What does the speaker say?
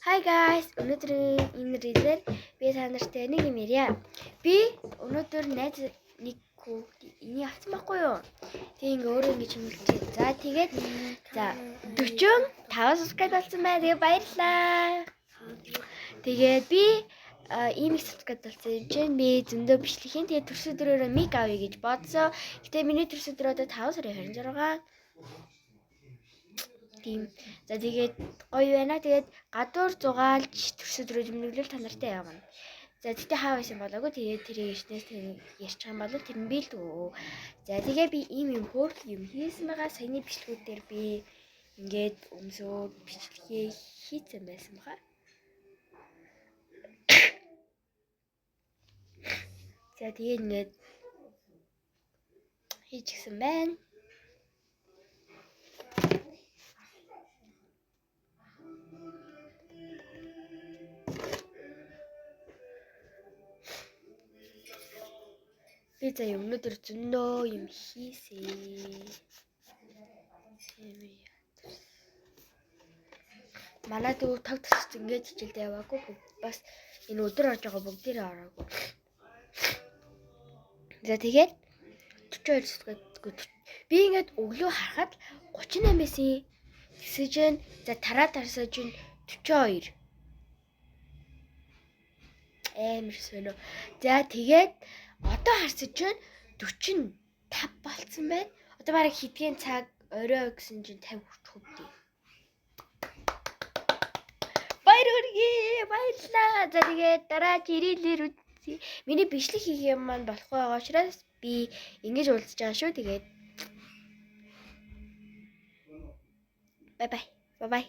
Hi guys, өнөөдрийн энэ рилээр би та нартай нэг юм ярья. Би өнөөдөр найз нэг энийг авсан байхгүй юу? Тэг ингээ өөрөө ингэж хэмэлжээ. За тэгээд 45 subscribe болсон байна. Тэгээ баярлалаа. Тэгээд би ийм их subscribe болсон юм чинь би зөндөө бичлэхийн тэгээд төрс өдрөөрөө миг авъя гэж бодсоо. Гэтэ миний төрс өдөр одоо 5 сарын 26. За тэгээд гоё байна. Тэгээд гадуур зугаалж төрс өдрөө зэмлэглэл та нартай явна. За тэгтээ хаа байсан болоогүй. Тэгээд тэрийг ичнээс ярьчих юм бол тэр нь бэлдүү. За тэгээ би ийм юм хөөрхөн юм хийсэн байгаа. Саяны бичлэгүүдээр би ингээд өмсөө бичлэгээ хийсэн байсан баха. За тэгээд ингээд хийчихсэн байна. Би за өнөөдөр зөндөө юм хийсэн. Манай дүү таг тас ингээд хичээлдээ яваагүй. Бас энэ өдөр орж байгаа бүгдээрээ ороогүй. За тэгээд 42 би ингээд өглөө харахад 38 байсан. Тэгсэж за тараад чинь 42. Амар сонио. За тэгээд одоо харсан чинь 45 болцсон байна. Одоо бараг хэдхэн цаг орой гэсэн чинь 50 хүрчих үү. Баярлалаа. За тэгээд дараа жирэлэр үзье. Миний бичлэг хийх юм маань болохгүй байгаа учраас би ингэж уулзаж байгаа шүү. Тэгээд бай бай.